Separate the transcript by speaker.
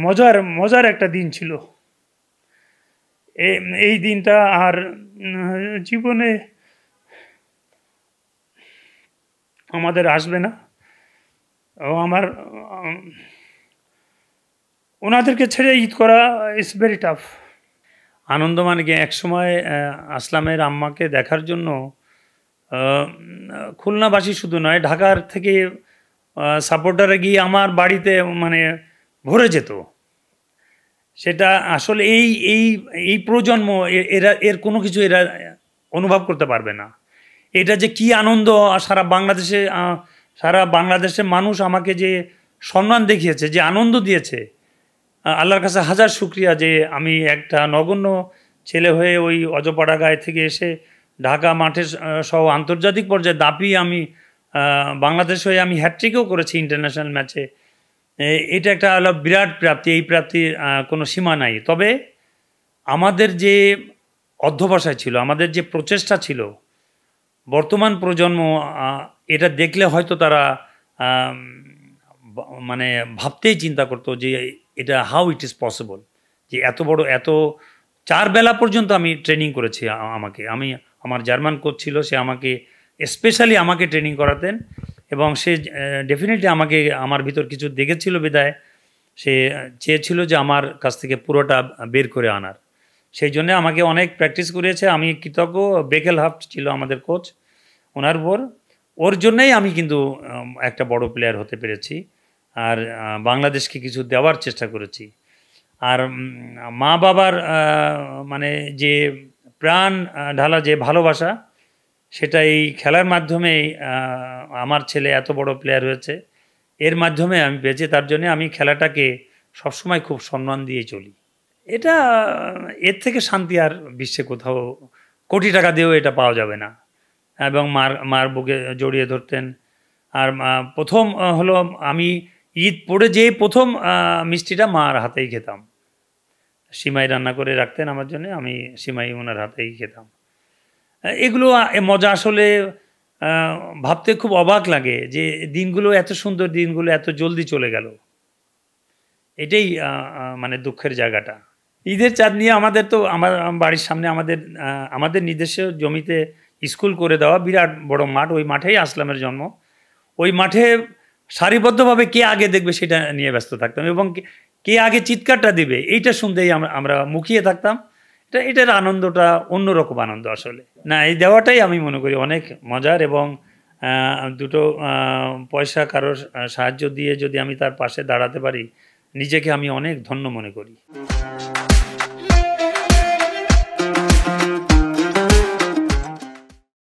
Speaker 1: মজার মজার একটা দিন ছিল। এই দিনটা আর জীবনে আমাদের আসবে না। ও আমার ওনাদেরকে ছেড়ে ঈদ করা ইটস ভেরি টাফ। আনন্দমানকে একসময় আসলামের আম্মাকে দেখার জন্য খুলনাবাসী শুধু নয়, ঢাকার থেকে সাপোর্টারে গিয়ে আমার বাড়িতে মানে ভরে যেত। সেটা আসলে এই এই এই প্রজন্ম এর কোনো কিছু এরা অনুভব করতে পারবে না। এটা যে কি আনন্দ, সারা বাংলাদেশের মানুষ আমাকে যে সম্মান দেখিয়েছে, যে আনন্দ দিয়েছে, আল্লাহর কাছে হাজার শুকরিয়া যে আমি একটা নগণ্য ছেলে হয়ে ওই অজপাড়া গায়ে থেকে এসে ঢাকা মাঠে সহ আন্তর্জাতিক পর্যায়ে দাপিয়ে আমি বাংলাদেশ হয়ে আমি হ্যাট্রিকও করেছি ইন্টারন্যাশনাল ম্যাচে। এটা একটা বিরাট প্রাপ্তি। এই প্রাপ্তির কোনো সীমা নাই। তবে আমাদের যে অধ্যবসায় ছিল, আমাদের যে প্রচেষ্টা ছিল, বর্তমান প্রজন্ম এটা দেখলে হয়তো তারা মানে ভাবতেই চিন্তা করতো যে এটা হাউ ইট ইজ পসিবল, যে এত বড়, এত 4 বেলা পর্যন্ত আমি ট্রেনিং করেছি। আমার জার্মান কোচ ছিল, সে আমাকে স্পেশালি আমাকে ট্রেনিং করাতেন এবং সে ডেফিনেটলি আমার ভিতর কিছু দেখেছিল বিধায় সে চেয়েছিল যে আমার কাছ থেকে পুরোটা বের করে আনার। সেই জন্য আমাকে অনেক প্র্যাকটিস করিয়েছে। আমি কৃতজ্ঞ। বেকেল হাফট ছিল আমাদের কোচ, ওনার ওর জন্যই আমি কিন্তু একটা বড় প্লেয়ার হতে পেরেছি আর বাংলাদেশকে কিছু দেওয়ার চেষ্টা করেছি। আর মা বাবার মানে যে প্রাণ ঢালা যে ভালোবাসা, সেটা এই খেলার মাধ্যমেই আমার ছেলে এত বড় প্লেয়ার হয়েছে, এর মাধ্যমে আমি পেয়েছি। তার জন্য আমি খেলাটাকে সবসময় খুব সম্মান দিয়ে চলি। এটা এর থেকে শান্তি আর বিশ্বে কোথাও কোটি টাকা দিয়েও এটা পাওয়া যাবে না। এবং মার বুকে জড়িয়ে ধরতেন। আর প্রথম হলো আমি ঈদ পড়ে যেয়ে প্রথম মিষ্টিটা মার হাতেই খেতাম। সিমাই রান্না করে রাখতেন আমার জন্য, আমি সিমাই ওনার হাতেই খেতাম। এগুলো মজা আসলে ভাবতে খুব অবাক লাগে যে দিনগুলো, এত সুন্দর দিনগুলো এত জলদি চলে গেল। এটাই মানে দুঃখের জায়গাটা। ঈদের চাঁদ নিয়ে আমাদের তো আমার বাড়ির সামনে আমাদের নিজস্ব জমিতে স্কুল করে দেওয়া বিরাট বড় মাঠ, ওই মাঠেই আসলামের জন্ম। ওই মাঠে সারিবদ্ধভাবে কে আগে দেখবে সেটা নিয়ে ব্যস্ত থাকতাম এবং কে আগে চিৎকারটা দিবে এইটা শুনতেই আমরা মুখিয়ে থাকতাম। এটার আনন্দটা অন্যরকম আনন্দ আসলে। না, এই দেওয়াটাই আমি মনে করি অনেক মজার এবং দুটো পয়সা কারোর সাহায্য দিয়ে যদি আমি তার পাশে দাঁড়াতে পারি, নিজেকে আমি অনেক ধন্য মনে করি।